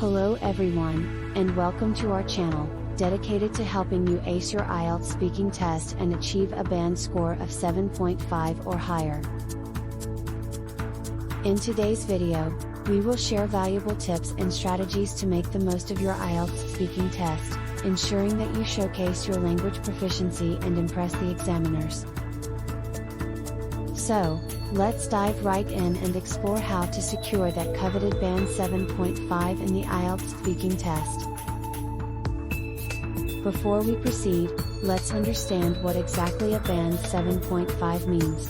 Hello everyone, and welcome to our channel, dedicated to helping you ace your IELTS speaking test and achieve a band score of 7.5 or higher. In today's video, we will share valuable tips and strategies to make the most of your IELTS speaking test, ensuring that you showcase your language proficiency and impress the examiners. So, let's dive right in and explore how to secure that coveted band 7.5 in the IELTS speaking test. Before we proceed, let's understand what exactly a band 7.5 means.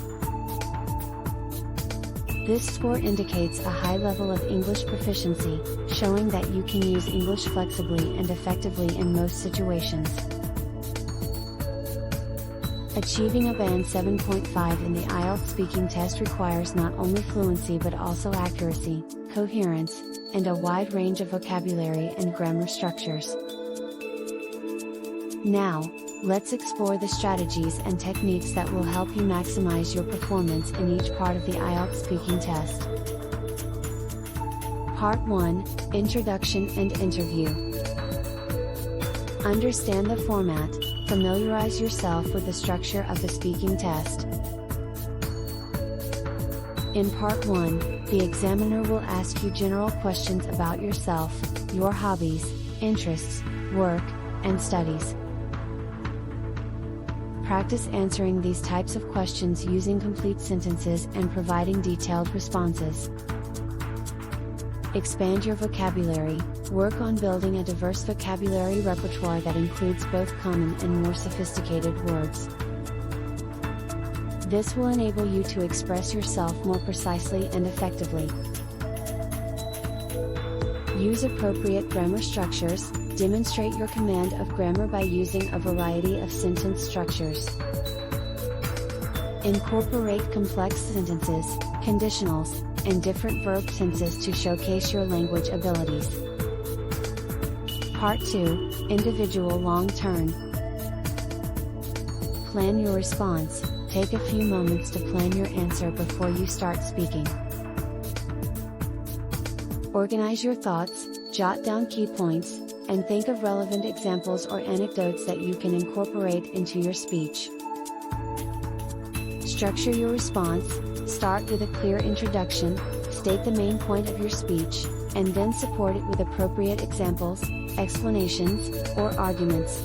This score indicates a high level of English proficiency, showing that you can use English flexibly and effectively in most situations. Achieving a band 7.5 in the IELTS speaking test requires not only fluency but also accuracy, coherence, and a wide range of vocabulary and grammar structures. Now, let's explore the strategies and techniques that will help you maximize your performance in each part of the IELTS speaking test. Part 1, Introduction and Interview. Understand the format. Familiarize yourself with the structure of the speaking test. In Part 1, the examiner will ask you general questions about yourself, your hobbies, interests, work, and studies. Practice answering these types of questions using complete sentences and providing detailed responses. Expand your vocabulary. Work on building a diverse vocabulary repertoire that includes both common and more sophisticated words. This will enable you to express yourself more precisely and effectively. Use appropriate grammar structures. Demonstrate your command of grammar by using a variety of sentence structures. Incorporate complex sentences, conditionals, and different verb tenses to showcase your language abilities. Part 2, Individual Long Turn. Plan your response. Take a few moments to plan your answer before you start speaking. Organize your thoughts, jot down key points, and think of relevant examples or anecdotes that you can incorporate into your speech. Structure your response. Start with a clear introduction, state the main point of your speech, and then support it with appropriate examples, explanations, or arguments.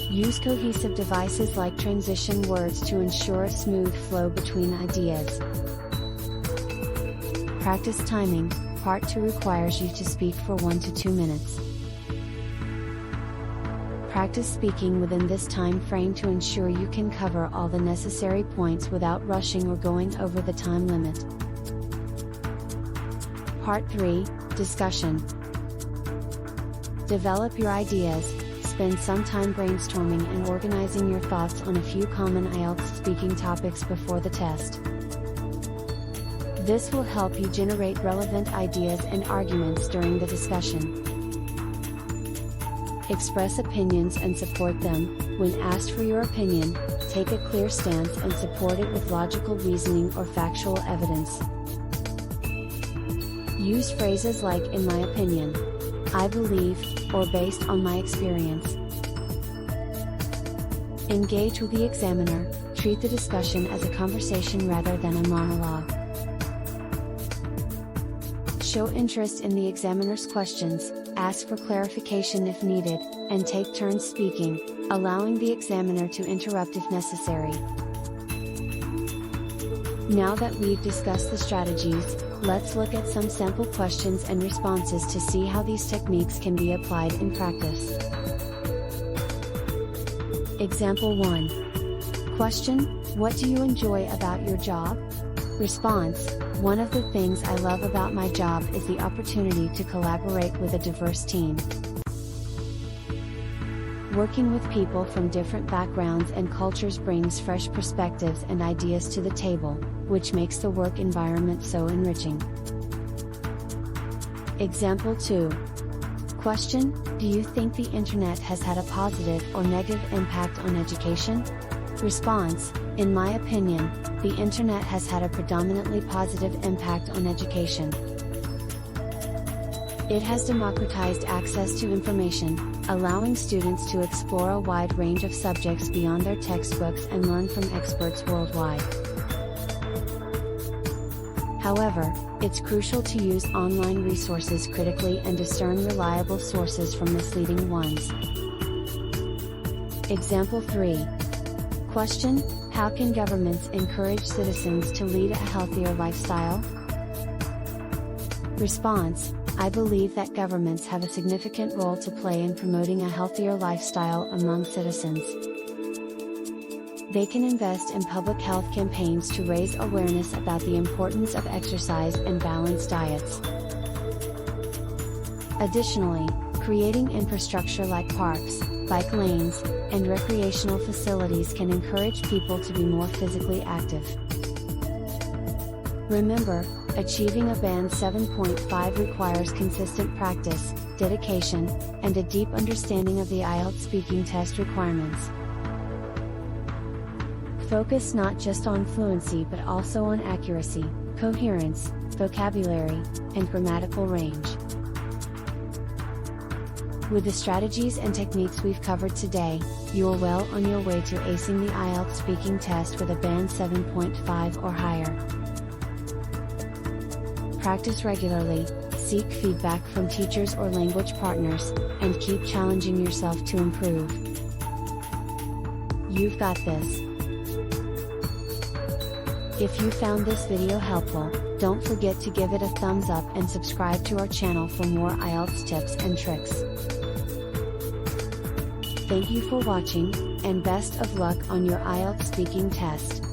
Use cohesive devices like transition words to ensure a smooth flow between ideas. Practice timing. Part 2 requires you to speak for 1 to 2 minutes. Practice speaking within this time frame to ensure you can cover all the necessary points without rushing or going over the time limit. Part 3, Discussion. Develop your ideas. Spend some time brainstorming and organizing your thoughts on a few common IELTS speaking topics before the test. This will help you generate relevant ideas and arguments during the discussion. Express opinions and support them. When asked for your opinion, take a clear stance and support it with logical reasoning or factual evidence. Use phrases like "in my opinion," "I believe," or "based on my experience." Engage with the examiner. Treat the discussion as a conversation rather than a monologue. Show interest in the examiner's questions, ask for clarification if needed, and take turns speaking, allowing the examiner to interrupt if necessary. Now that we've discussed the strategies, let's look at some sample questions and responses to see how these techniques can be applied in practice. Example 1. Question: What do you enjoy about your job? Response: One of the things I love about my job is the opportunity to collaborate with a diverse team. Working with people from different backgrounds and cultures brings fresh perspectives and ideas to the table, which makes the work environment so enriching. Example 2. Question: Do you think the internet has had a positive or negative impact on education? Response: In my opinion, the internet has had a predominantly positive impact on education. It has democratized access to information, allowing students to explore a wide range of subjects beyond their textbooks and learn from experts worldwide. However, it's crucial to use online resources critically and discern reliable sources from misleading ones. Example 3. Question: how can governments encourage citizens to lead a healthier lifestyle? Response: I believe that governments have a significant role to play in promoting a healthier lifestyle among citizens. They can invest in public health campaigns to raise awareness about the importance of exercise and balanced diets. Additionally, creating infrastructure like parks, bike lanes, and recreational facilities can encourage people to be more physically active. Remember, achieving a band 7.5 requires consistent practice, dedication, and a deep understanding of the IELTS speaking test requirements. Focus not just on fluency but also on accuracy, coherence, vocabulary, and grammatical range. With the strategies and techniques we've covered today, you are well on your way to acing the IELTS speaking test with a band 7.5 or higher. Practice regularly, seek feedback from teachers or language partners, and keep challenging yourself to improve. You've got this. If you found this video helpful, don't forget to give it a thumbs up and subscribe to our channel for more IELTS tips and tricks. Thank you for watching, and best of luck on your IELTS speaking test.